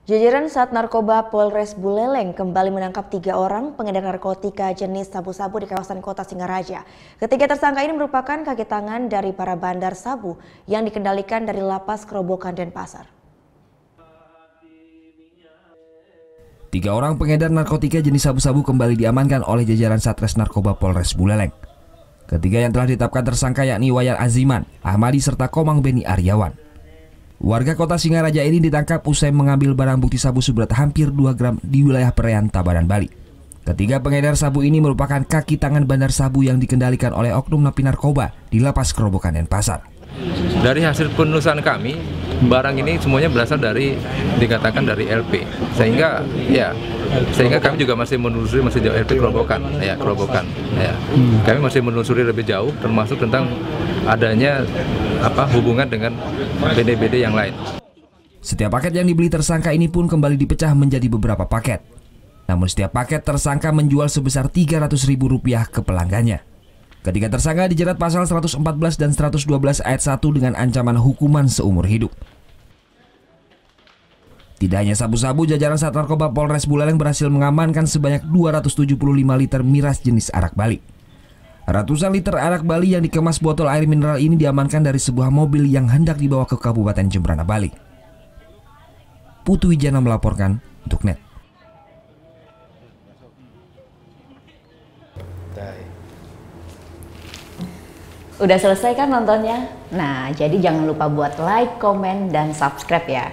Jajaran Sat Narkoba Polres Buleleng kembali menangkap 3 orang pengedar narkotika jenis sabu-sabu di kawasan Kota Singaraja. Ketiga tersangka ini merupakan kaki tangan dari para bandar sabu yang dikendalikan dari Lapas Kerobokan Denpasar. 3 orang pengedar narkotika jenis sabu-sabu kembali diamankan oleh jajaran Satres Narkoba Polres Buleleng. Ketiga yang telah ditetapkan tersangka yakni Wayan Aziman, Ahmadi serta Komang Beni Aryawan. Warga Kota Singaraja ini ditangkap usai mengambil barang bukti sabu seberat hampir 2 gram di wilayah Peraian Tabanan, Bali. Ketiga pengedar sabu ini merupakan kaki tangan bandar sabu yang dikendalikan oleh oknum napi narkoba di Lapas Kerobokan Denpasar. Dari hasil penelusuran kami, barang ini semuanya berasal dari dikatakan dari LP, sehingga kami juga masih menelusuri masih jauh LP Kerobokan. Kami masih menelusuri lebih jauh, termasuk tentang adanya hubungan dengan BD-BD yang lain. Setiap paket yang dibeli tersangka ini pun kembali dipecah menjadi beberapa paket. Namun setiap paket tersangka menjual sebesar Rp300.000 ke pelanggannya. Ketiga tersangka dijerat pasal 114 dan 112 ayat 1 dengan ancaman hukuman seumur hidup. Tidak hanya sabu-sabu, jajaran Sat Narkoba Polres Buleleng berhasil mengamankan sebanyak 275 liter miras jenis arak Bali. Ratusan liter arak Bali yang dikemas botol air mineral ini diamankan dari sebuah mobil yang hendak dibawa ke Kabupaten Jembrana, Bali. Putu Wijana melaporkan untuk NET. Udah selesai kan nontonnya? Nah, jadi jangan lupa buat like, komen, dan subscribe ya.